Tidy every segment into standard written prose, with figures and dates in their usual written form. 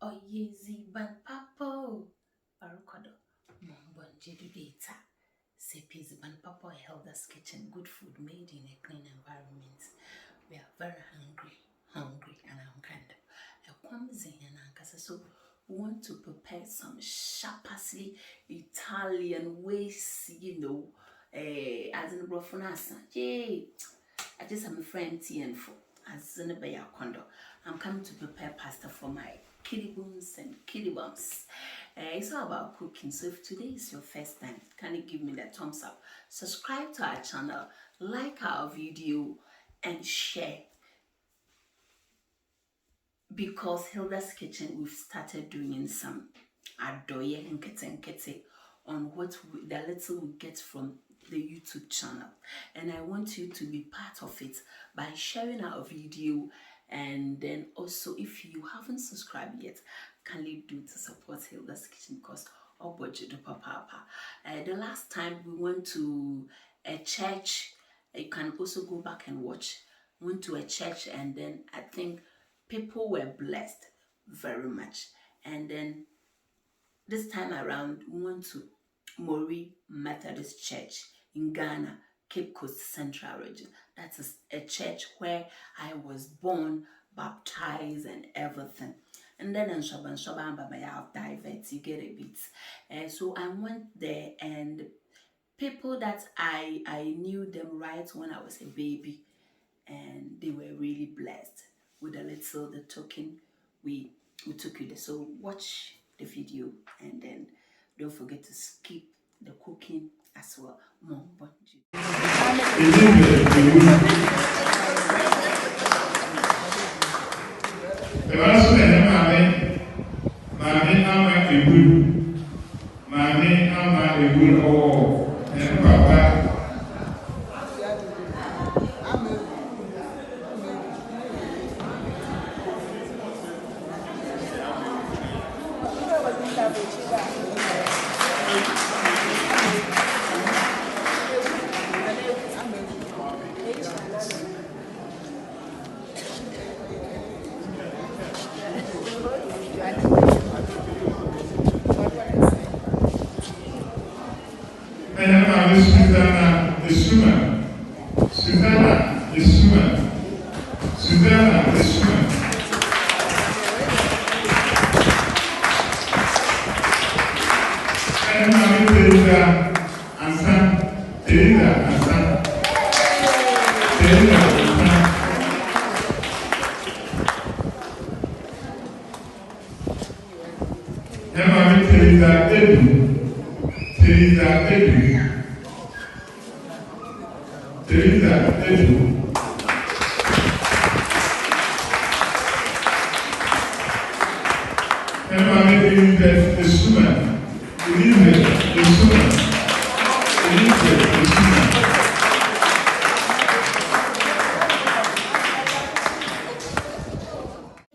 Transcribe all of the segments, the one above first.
Oyezi ban papo barukodo mombonje data sepis ban papo held us kitchen, good food made in a clean environment. We are very hungry and I'm kind of so we want to prepare some Sharpass Italian ways, as in brofonasa. Yay! I just have a friend TN for as in a condo. I'm coming to prepare pasta for my kitty booms and kitty bums. It's all about cooking. So if today is your first time, can you give me the thumbs up? Subscribe to our channel, like our video, and share. Because Hilda's Kitchen, we've started doing some adoye and kete on what the little we get from the YouTube channel, and I want you to be part of it by sharing our video. And then also, if you haven't subscribed yet, kindly do to support Hilda's Kitchen, because our budget do papa. The last time we went to a church, you can also go back and watch. Went to a church, and then I think people were blessed very much. And then this time around, we went to Mori Methodist Church in Ghana, Cape Coast Central Region. That is a church where I was born, baptized, and everything. And then in Shaban Baba divert, you get a bit. So I went there, and people that I knew them right when I was a baby, and they were really blessed with the token we took you there. So watch the video, and then don't forget to skip the cooking as well. Mom,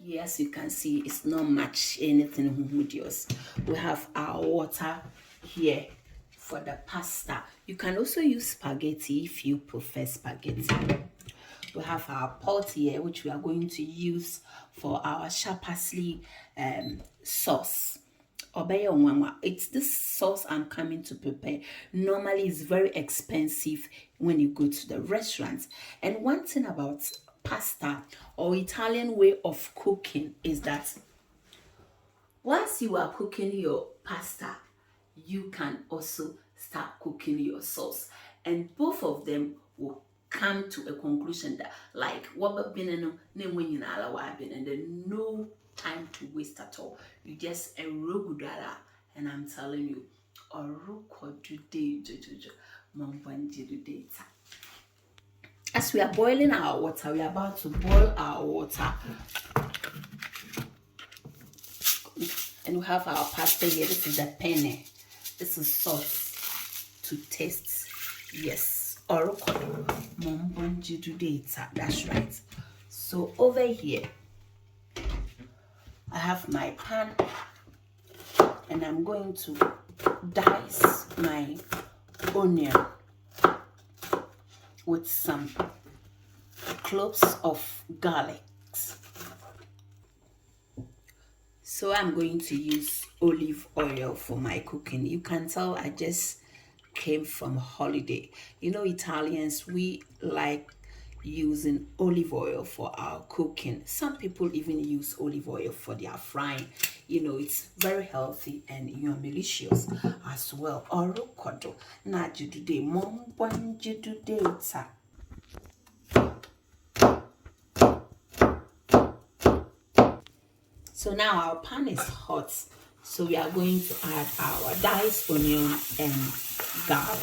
Yes, you can see it's not much anything with yours. We have our water here for the pasta. You can also use spaghetti if you prefer spaghetti. We have our pot here, which we are going to use for our Sharpass sauce. It's this sauce I'm coming to prepare. Normally, it's very expensive when you go to the restaurants. And one thing about pasta or Italian way of cooking is that once you are cooking your pasta, you can also start cooking your sauce, and both of them will come to a conclusion that like what been and then no time to waste at all. You just a rogudara, and I'm telling you, as we are boiling our water, we are about to boil our water, and we have our pasta here. This is the penne. This is sauce to taste. Yes, that's right. So over here, I have my pan, and I'm going to dice my onion with some cloves of garlic. So I'm going to use olive oil for my cooking. You can tell I just came from holiday. You know, Italians, we like using olive oil for our cooking. Some people even use olive oil for their frying. You know, it's very healthy and delicious as well. Orokodo na judude mom bon judude ta. So now our pan is hot. So we are going to add our diced onion and garlic.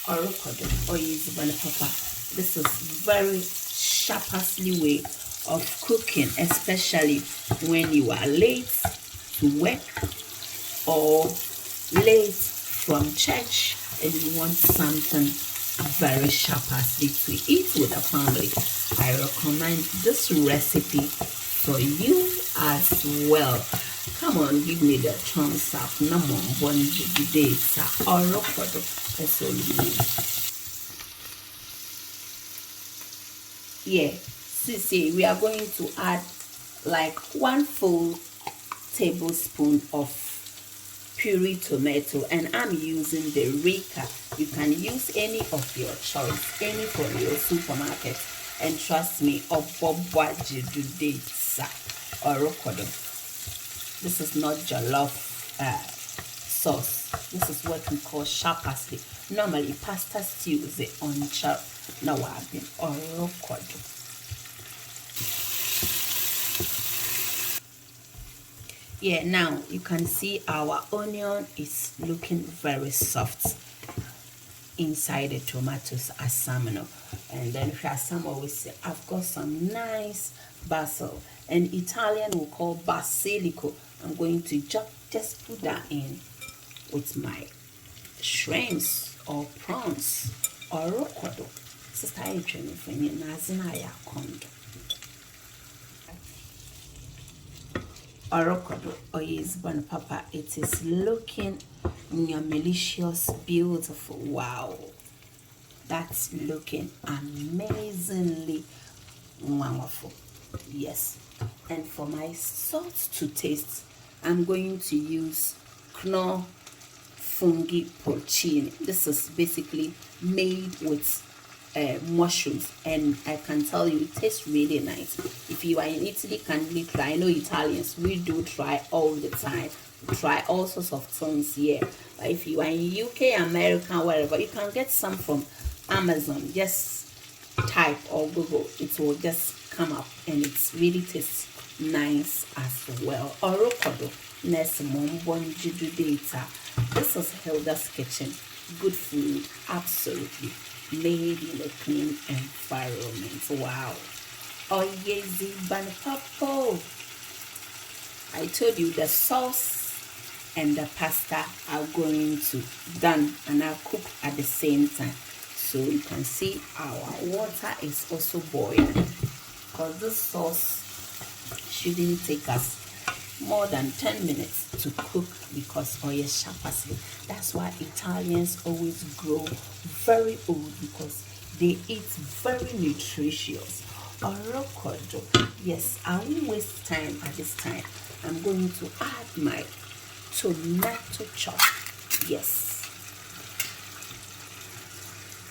Orokodo or use pepper. This is very sharply way of cooking, especially when you are late to work or late from church and you want something very sharply to eat with the family. I recommend this recipe for you as well. Come on, give me the thumbs up. Number one today, orokodo. That's all you need. Yeah, see, we are going to add like 1 full tablespoon of puree tomato, and I'm using the Rica. You can use any of your choice, any from your supermarket, and trust me, this is not jollof sauce. This is what we call Sharpass. Normally pasta stew is the oncha na wabi orokodo. Yeah, now you can see our onion is looking very soft inside the tomatoes as salmon. And then some always say, I've got some nice basil, and Italian will call basilico. I'm going to just put that in with my shrimps or prawns or rokodo. Sister, I training for you. Nazina kondo. Orokodo or is bon papa. It is looking delicious, beautiful. Wow, that's looking amazingly wonderful. Yes, and for my salt to taste, I'm going to use Knorr fungi porcini. This is basically made with mushrooms, and I can tell you it tastes really nice. If you are in Italy, kindly try. I know Italians, we do try all the time. We try all sorts of things here. But if you are in UK, America, wherever, you can get some from Amazon. Just type or Google, it will just come up, and it really tastes nice as well. Orokodo next data. This is Hilda's Kitchen. Good food, absolutely made in a clean environment. Wow. Oh yes, banpapo. I told you the sauce and the pasta are going to done and I'll cook at the same time. So you can see our water is also boiling, because this sauce shouldn't take us more than 10 minutes to cook, because oil Sharpass. That's why Italians always grow very old, because they eat very nutritious. Orokodo. Yes, I won't waste time at this time. I'm going to add my tomato chop. Yes.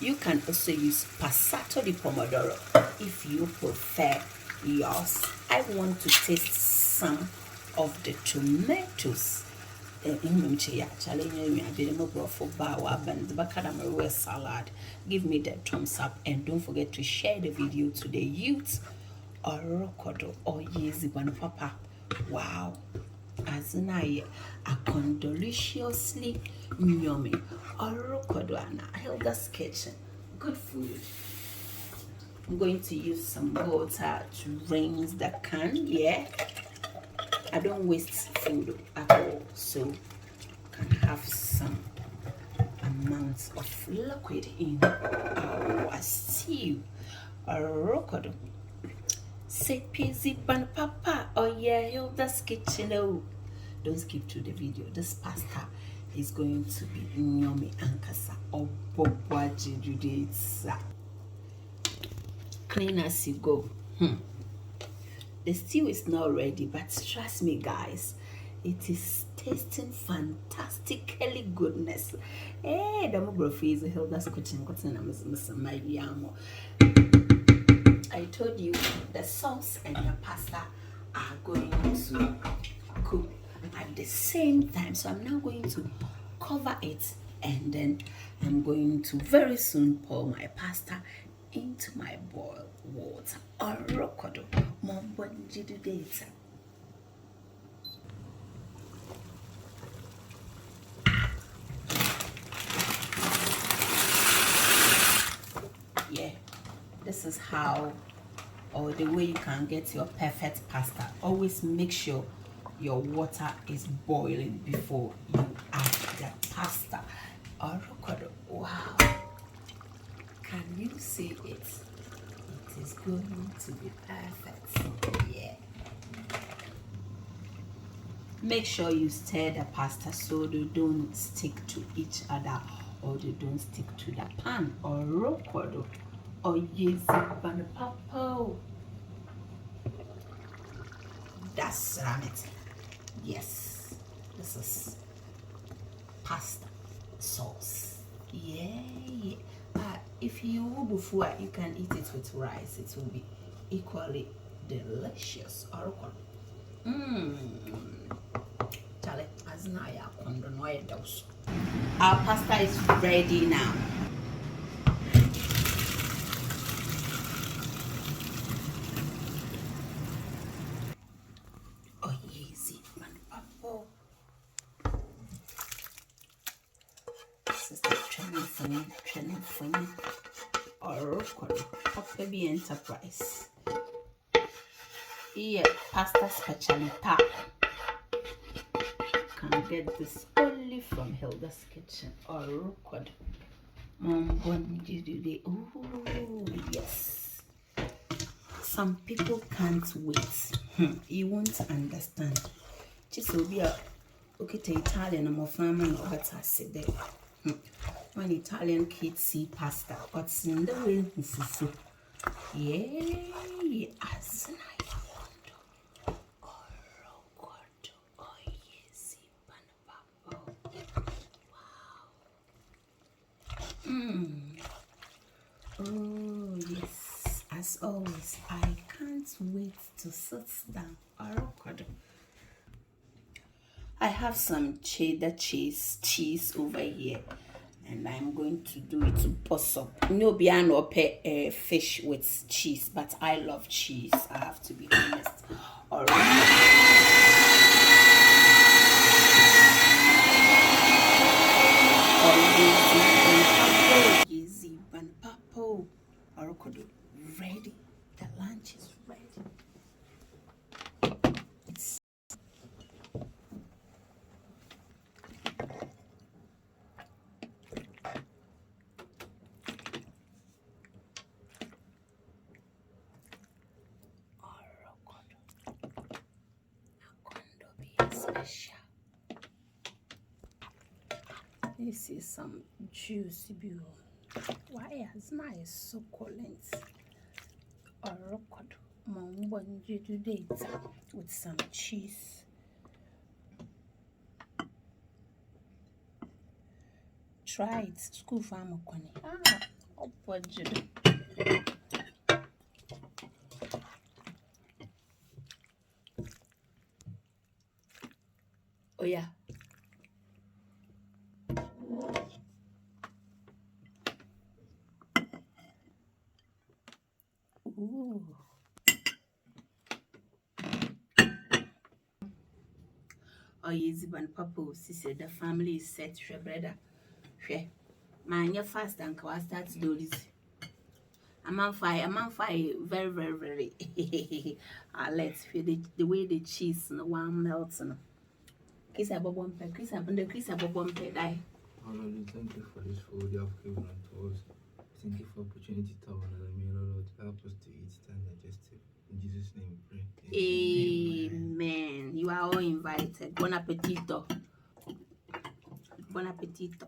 You can also use passato di pomodoro if you prefer yours. I want to taste some of the tomatoes. Salad. Give me the thumbs up, and don't forget to share the video to the youth. Orokodo or yezibano papa. Wow. Azinaye a deliciously yummy. Orokodo and Hilda's Kitchen. Good food. I'm going to use some water to rinse the can. Yeah, I don't waste food at all, so can have some amounts of liquid in our stew. Orokodo. Say busy ban papa. Oh yeah, Hilda's Kitchen. Oh, don't skip to the video. This pasta is going to be yummy and kasa. Oh, clean as you go. The stew is not ready, but trust me, guys, it is tasting fantastically goodness. Hey, the mobile freezer held us kitchen. I told you the sauce and the pasta are going to cook at the same time, so I'm now going to cover it, and then I'm going to very soon pour my pasta into my boiled water. Orokodo, mombonjidu data. Yeah, this is how, or the way you can get your perfect pasta. Always make sure your water is boiling before you add the pasta. Orokodo, wow. Can you see it? It is going to be perfect. Yeah. Make sure you stir the pasta so they don't stick to each other or they don't stick to the pan. Orokodo. Or yes, papo. That's it. Yes. This is pasta sauce. Yeah. If you will before, you can eat it with rice. It will be equally delicious. Charlie, as now our pasta is ready now. Oh, easy, man, papo. This is the training for me. Or baby enterprise. Yeah, pasta specialità. Can get this only from Hilda's kitchen. Or record. Mom, you do the oh yes. Some people can't wait. You won't understand. Just will be a okay to Italian. I'm a farmer. No, but I said there. When Italian kids see pasta, what's in the way? Yeah, as an oh yes, as always, I can't wait to sit down. I have some cheddar cheese over here, and I'm going to do it to bust up. No, beyond or fish with cheese, but I love cheese. I have to be honest. All right. Ready. The lunch is ready. Special. This is some juicy beef. Why has nice succulent or with some cheese. Try it. School farm budget. Oh yeah. Ooh. Oh yes, and Papa, sister, the family is set, brother. Man, you fast and can start to do this. I'm on fire, very, very, very. Let's feel the way the cheese and the one melts. Kiss a bubble, kiss a bubble, die. Thank you for this food you have given unto us. Thank you for opportunity to have another meal, Lord. Help us to eat and digest it. In Jesus' name we pray. Amen. You are all invited. Buon appetito. Buon appetito.